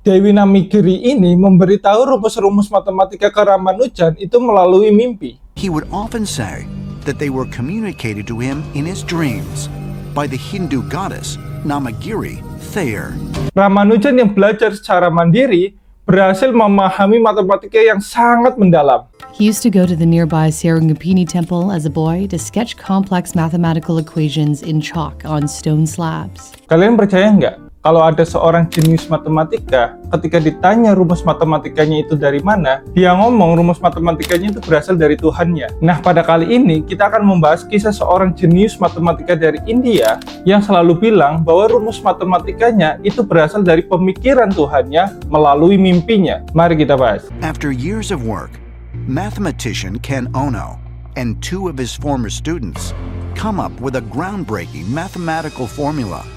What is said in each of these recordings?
Dewi Namigiri ini memberitahu rumus-rumus matematika ke Ramanujan itu melalui mimpi. He would often say that they were communicated to him in his dreams by the Hindu goddess Namagiri Thayer. Ramanujan yang belajar secara mandiri berhasil memahami matematika yang sangat mendalam. He used to go to the nearby Sarangapani temple as a boy to sketch complex mathematical equations in chalk on stone slabs. Kalian percaya nggak? Kalau ada seorang jenius matematika, ketika ditanya rumus matematikanya itu dari mana, dia ngomong rumus matematikanya itu berasal dari Tuhannya. Nah, pada kali ini kita akan membahas kisah seorang jenius matematika dari India yang selalu bilang bahwa rumus matematikanya itu berasal dari pemikiran Tuhannya melalui mimpinya. Mari kita bahas. After years of work, mathematician Ken Ono and two of his former students come up with a groundbreaking mathematical formula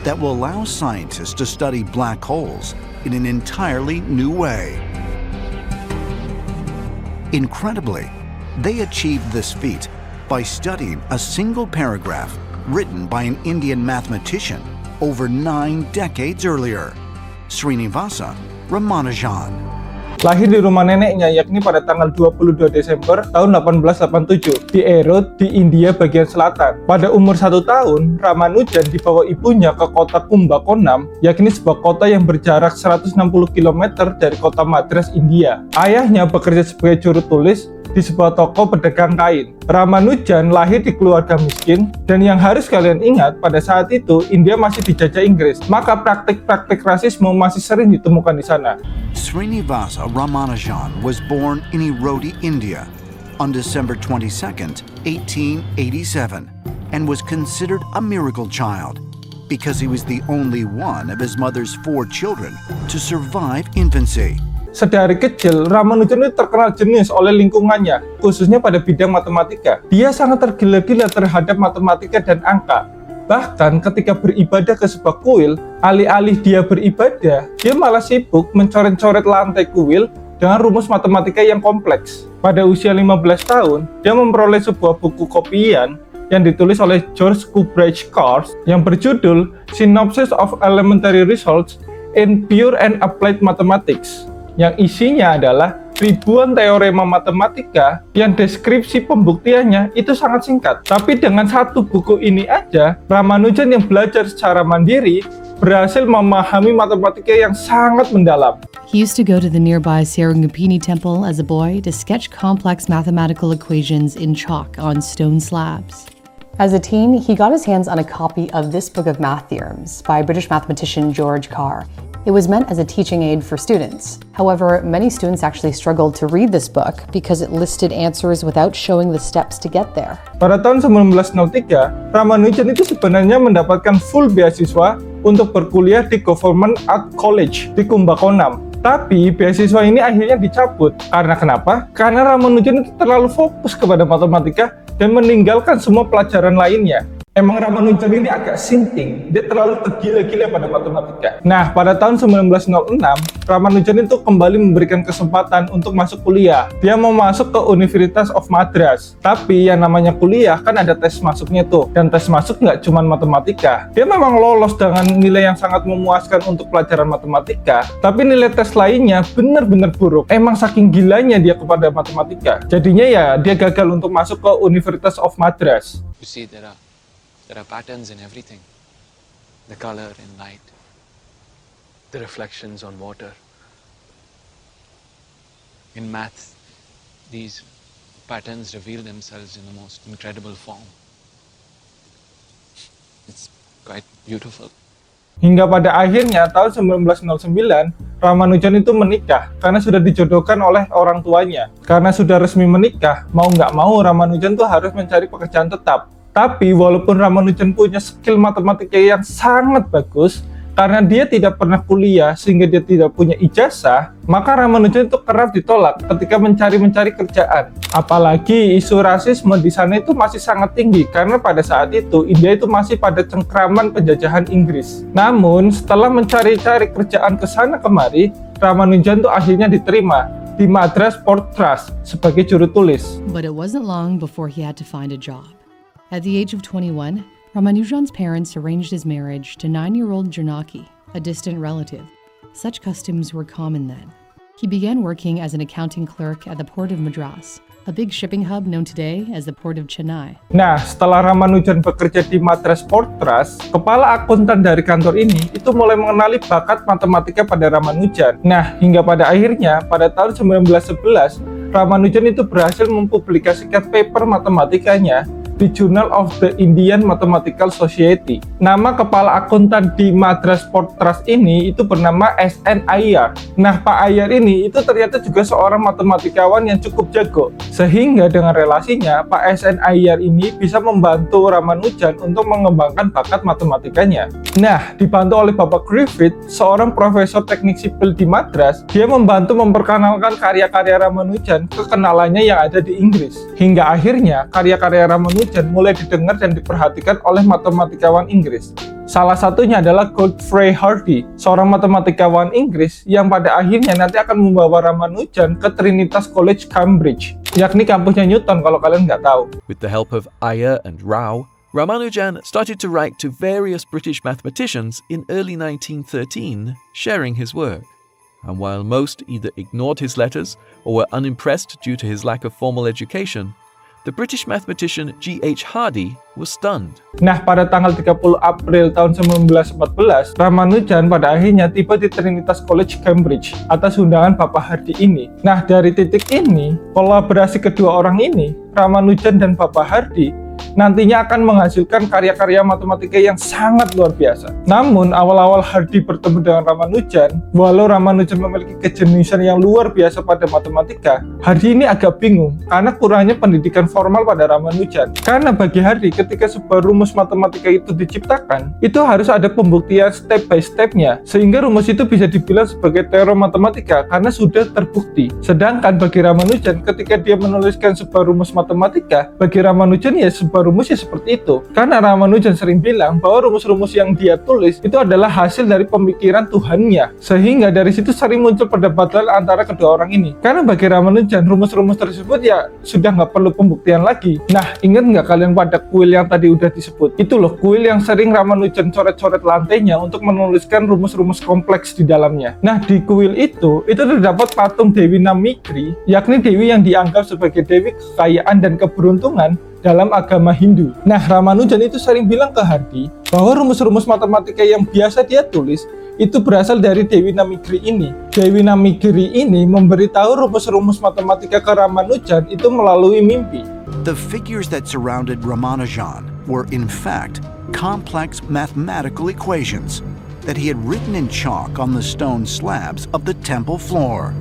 that will allow scientists to study black holes in an entirely new way. Incredibly, they achieved this feat by studying a single paragraph written by an Indian mathematician over 9 decades earlier, Srinivasa Ramanujan. Lahir di rumah neneknya yakni pada tanggal 22 Desember tahun 1887 di Erode di India bagian selatan. Pada umur 1 tahun, Ramanujan dibawa ibunya ke kota Kumbakonam, yakni sebuah kota yang berjarak 160 km dari kota Madras, India. Ayahnya bekerja sebagai juru tulis di sebuah toko pedagang kain. Ramanujan lahir di keluarga miskin, dan yang harus kalian ingat, pada saat itu India masih dijajah Inggris, maka praktik-praktik rasisme masih sering ditemukan di sana. Srinivasa Ramanujan was born in Erode, India on December 22nd, 1887, and was considered a miracle child because he was the only one of his mother's 4 children to survive infancy. Sedari kecil, Ramanujan itu terkenal jenius oleh lingkungannya, khususnya pada bidang matematika. Dia sangat tergila-gila terhadap matematika dan angka. Bahkan ketika beribadah ke sebuah kuil, alih-alih dia beribadah, dia malah sibuk mencoret-coret lantai kuil dengan rumus matematika yang kompleks. Pada usia 15 tahun, dia memperoleh sebuah buku kopian yang ditulis oleh George Cubridge Cars yang berjudul Synopsis of Elementary Results in Pure and Applied Mathematics, yang isinya adalah ribuan teorema matematika yang deskripsi pembuktiannya itu sangat singkat. Tapi dengan satu buku ini aja, Ramanujan yang belajar secara mandiri berhasil memahami matematika yang sangat mendalam. He used to go to the nearby Sarangapani temple as a boy to sketch complex mathematical equations in chalk on stone slabs. As a teen, he got his hands on a copy of this book of math theorems by British mathematician George Carr. It was meant as a teaching aid for students. However, many students actually struggled to read this book because it listed answers without showing the steps to get there. Pada tahun 1903, Ramanujan itu sebenarnya mendapatkan full beasiswa untuk berkuliah di Government Art College di Kumbakonam. Tapi beasiswa ini akhirnya dicabut. Karena kenapa? Karena Ramanujan itu terlalu fokus kepada matematika dan meninggalkan semua pelajaran lainnya. Emang Ramanujan ini agak sinting, dia terlalu tergila-gila pada matematika. Nah, pada tahun 1906, Ramanujan itu kembali memberikan kesempatan untuk masuk kuliah. Dia mau masuk ke University of Madras. Tapi yang namanya kuliah kan ada tes masuknya tuh. Dan tes masuk nggak cuma matematika. Dia memang lolos dengan nilai yang sangat memuaskan untuk pelajaran matematika, tapi nilai tes lainnya benar-benar buruk. Emang saking gilanya dia kepada matematika. Jadinya ya, dia gagal untuk masuk ke University of Madras. You see, there are patterns in everything. The color in light, the reflections on water. In math, these patterns reveal themselves in the most incredible form. It's quite beautiful. Hingga pada akhirnya tahun 1909, Ramanujan itu menikah karena sudah dijodohkan oleh orang tuanya. Karena sudah resmi menikah, mau nggak mau Ramanujan tuh harus mencari pekerjaan tetap. Tapi walaupun Ramanujan punya skill matematika yang sangat bagus, karena dia tidak pernah kuliah sehingga dia tidak punya ijazah, maka Ramanujan itu kerap ditolak ketika mencari kerjaan. Apalagi isu rasisme di sana itu masih sangat tinggi karena pada saat itu India itu masih pada cengkraman penjajahan Inggris. Namun setelah mencari-cari kerjaan ke sana kemari, Ramanujan itu akhirnya diterima di Madras Port Trust sebagai juru tulis. But it wasn't long before he had to find a job. At the age of 21, Ramanujan's parents arranged his marriage to 9-year-old Janaki, a distant relative. such customs were common then. He began working as an accounting clerk at the port of Madras, a big shipping hub known today as the port of Chennai. Nah, setelah Ramanujan bekerja di Madras Port Trust, kepala akuntan dari kantor ini itu mulai mengenali bakat matematika pada Ramanujan. Nah, hingga pada akhirnya pada tahun 1911, Ramanujan itu berhasil mempublikasikan paper matematikanya di Journal of the Indian Mathematical Society. Nama kepala akuntan di Madras Port Trust ini itu bernama S.N. Iyer. Nah, Pak Iyer ini itu ternyata juga seorang matematikawan yang cukup jago. Sehingga dengan relasinya, Pak S.N. Iyer ini bisa membantu Ramanujan untuk mengembangkan bakat matematikanya. Nah, dibantu oleh Bapak Griffith, seorang profesor teknik sipil di Madras, dia membantu memperkenalkan karya-karya Ramanujan ke kenalannya yang ada di Inggris. Hingga akhirnya, karya-karya Ramanujan mulai didengar dan diperhatikan oleh matematikawan Inggris. Salah satunya adalah Godfrey Hardy, seorang matematikawan Inggris yang pada akhirnya nanti akan membawa Ramanujan ke Trinitas College, Cambridge, yakni kampusnya Newton kalau kalian nggak tahu. With the help of Iyer and Rao, Ramanujan started to write to various British mathematicians in early 1913, sharing his work. And while most either ignored his letters or were unimpressed due to his lack of formal education, the British mathematician G.H. Hardy was stunned. Nah, pada tanggal 30 April tahun 1914, Ramanujan pada akhirnya tiba di Trinitas College, Cambridge atas undangan Bapak Hardy ini. Nah, dari titik ini, kolaborasi kedua orang ini, Ramanujan dan Bapak Hardy, nantinya akan menghasilkan karya-karya matematika yang sangat luar biasa. Namun, awal-awal Hardy bertemu dengan Ramanujan, walau Ramanujan memiliki kejeniusan yang luar biasa pada matematika, Hardy ini agak bingung karena kurangnya pendidikan formal pada Ramanujan. Karena bagi Hardy, ketika sebuah rumus matematika itu diciptakan, itu harus ada pembuktian step by step-nya, sehingga rumus itu bisa dibilang sebagai teorem matematika karena sudah terbukti. Sedangkan bagi Ramanujan, ketika dia menuliskan sebuah rumus matematika, bagi Ramanujan ya sebuah rumusnya seperti itu. Karena Ramanujan sering bilang bahwa rumus-rumus yang dia tulis itu adalah hasil dari pemikiran Tuhannya. Sehingga dari situ sering muncul perdebatan antara kedua orang ini. Karena bagi Ramanujan, rumus-rumus tersebut ya sudah nggak perlu pembuktian lagi. Nah, ingat nggak kalian pada kuil yang tadi udah disebut? Itu loh, kuil yang sering Ramanujan coret-coret lantainya untuk menuliskan rumus-rumus kompleks di dalamnya. Nah, di kuil itu terdapat patung Dewi Namigri, yakni dewi yang dianggap sebagai dewi kekayaan dan keberuntungan dalam agama Hindu. Nah, Ramanujan itu sering bilang ke Hardy bahwa rumus-rumus matematika yang biasa dia tulis itu berasal dari Dewi Namigri ini. Dewi Namigri ini memberitahu rumus-rumus matematika ke Ramanujan itu melalui mimpi. The figures that surrounded Ramanujan were in fact complex mathematical equations that he had written in chalk on the stone slabs of the temple floor.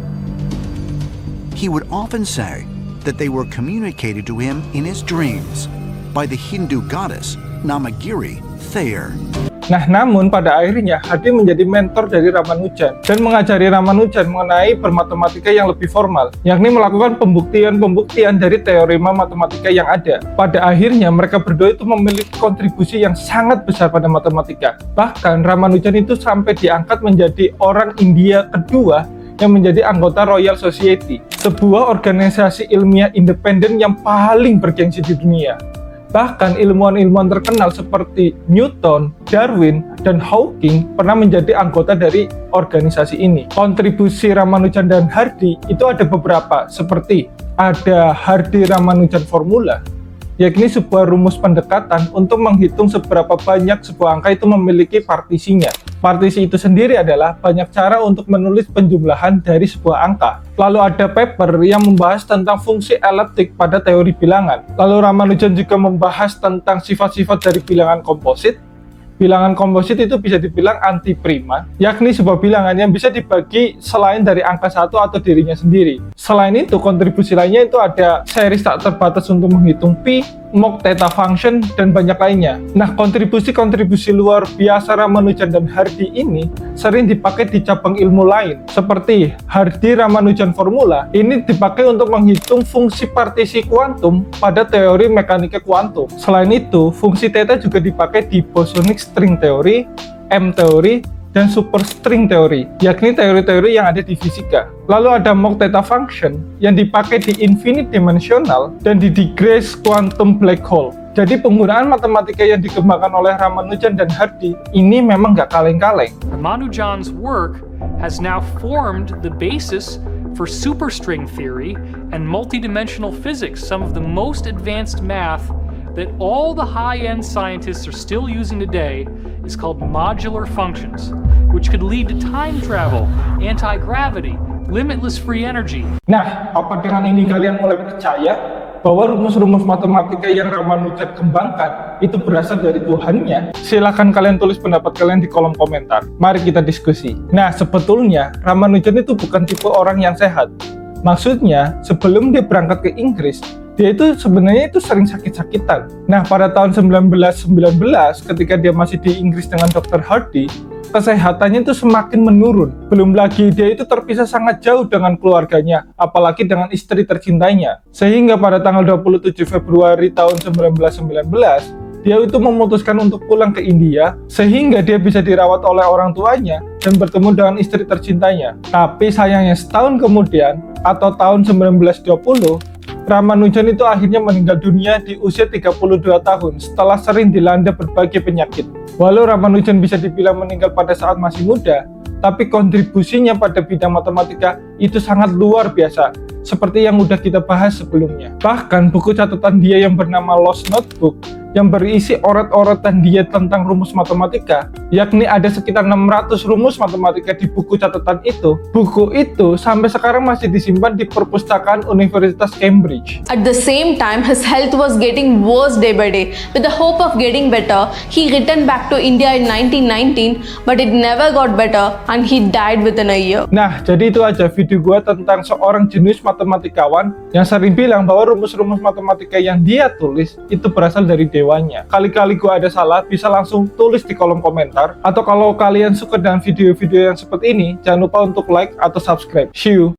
He would often say that they were communicated to him in his dreams by the Hindu goddess Namagiri Thayer. Nah, namun pada akhirnya Hardy menjadi mentor dari Ramanujan dan mengajari Ramanujan mengenai bermatematika yang lebih formal, yakni melakukan pembuktian dari teorema matematika yang ada. Pada akhirnya mereka berdua itu memiliki kontribusi yang sangat besar pada matematika. Bahkan Ramanujan itu sampai diangkat menjadi orang India kedua yang menjadi anggota Royal Society, sebuah organisasi ilmiah independen yang paling bergengsi di dunia. Bahkan ilmuwan-ilmuwan terkenal seperti Newton, Darwin, dan Hawking pernah menjadi anggota dari organisasi ini. Kontribusi Ramanujan dan Hardy itu ada beberapa, seperti ada Hardy-Ramanujan formula, yakni sebuah rumus pendekatan untuk menghitung seberapa banyak sebuah angka itu memiliki partisinya. Partisi itu sendiri adalah banyak cara untuk menulis penjumlahan dari sebuah angka. Lalu ada paper yang membahas tentang fungsi eliptik pada teori bilangan. Lalu Ramanujan juga membahas tentang sifat-sifat dari bilangan komposit. Bilangan komposit itu bisa dibilang antiprima, yakni sebuah bilangan yang bisa dibagi selain dari angka satu atau dirinya sendiri. Selain itu, kontribusi lainnya itu ada series tak terbatas untuk menghitung pi, mock theta function, dan banyak lainnya. Nah, kontribusi-kontribusi luar biasa Ramanujan dan Hardy ini sering dipakai di cabang ilmu lain, seperti Hardy-Ramanujan formula. Ini dipakai untuk menghitung fungsi partisi kuantum pada teori mekanika kuantum. Selain itu, fungsi theta juga dipakai di bosonic string teori, M teori, dan superstring teori, yakni teori-teori yang ada di fisika. Lalu ada mock theta function yang dipakai di infinite dimensional dan di deGrasse quantum black hole. Jadi penggunaan matematika yang dikembangkan oleh Ramanujan dan Hardy ini memang nggak kaleng-kaleng. Ramanujan's work has now formed the basis for superstring theory and multidimensional physics, some of the most advanced math that all the high-end scientists are still using today is called modular functions, which could lead to time travel, anti-gravity, limitless free energy. Nah, apa dengan ini kalian mulai percaya bahwa rumus-rumus matematika yang Ramanujan kembangkan itu berasal dari Tuhannya? Silahkan kalian tulis pendapat kalian di kolom komentar. Mari kita diskusi. Nah, sebetulnya Ramanujan itu bukan tipe orang yang sehat. Maksudnya, sebelum dia berangkat ke Inggris, dia itu sebenarnya itu sering sakit-sakitan. Nah, pada tahun 1919, ketika dia masih di Inggris dengan Dr. Hardy, kesehatannya itu semakin menurun. Belum lagi dia itu terpisah sangat jauh dengan keluarganya, apalagi dengan istri tercintainya. Sehingga pada tanggal 27 Februari tahun 1919, dia itu memutuskan untuk pulang ke India, sehingga dia bisa dirawat oleh orang tuanya dan bertemu dengan istri tercintainya. Tapi sayangnya setahun kemudian, atau tahun 1920, Ramanujan itu akhirnya meninggal dunia di usia 32 tahun setelah sering dilanda berbagai penyakit. Walau Ramanujan bisa dibilang meninggal pada saat masih muda, tapi kontribusinya pada bidang matematika itu sangat luar biasa, seperti yang udah kita bahas sebelumnya. Bahkan buku catatan dia yang bernama Lost Notebook, yang berisi oret-oretan dia tentang rumus matematika, yakni ada sekitar 600 rumus matematika di buku catatan itu. Buku itu sampai sekarang masih disimpan di perpustakaan Universitas Cambridge. At the same time, his health was getting worse day by day. With the hope of getting better, he returned back to India in 1919, but it never got better and he died within a year. Nah, jadi itu aja video gua tentang seorang jenius matematikawan yang sering bilang bahwa rumus-rumus matematika yang dia tulis itu berasal dari dewa. Kali-kali gua ada salah, bisa langsung tulis di kolom komentar. Atau kalau kalian suka dengan video-video yang seperti ini, jangan lupa untuk like atau subscribe. See you!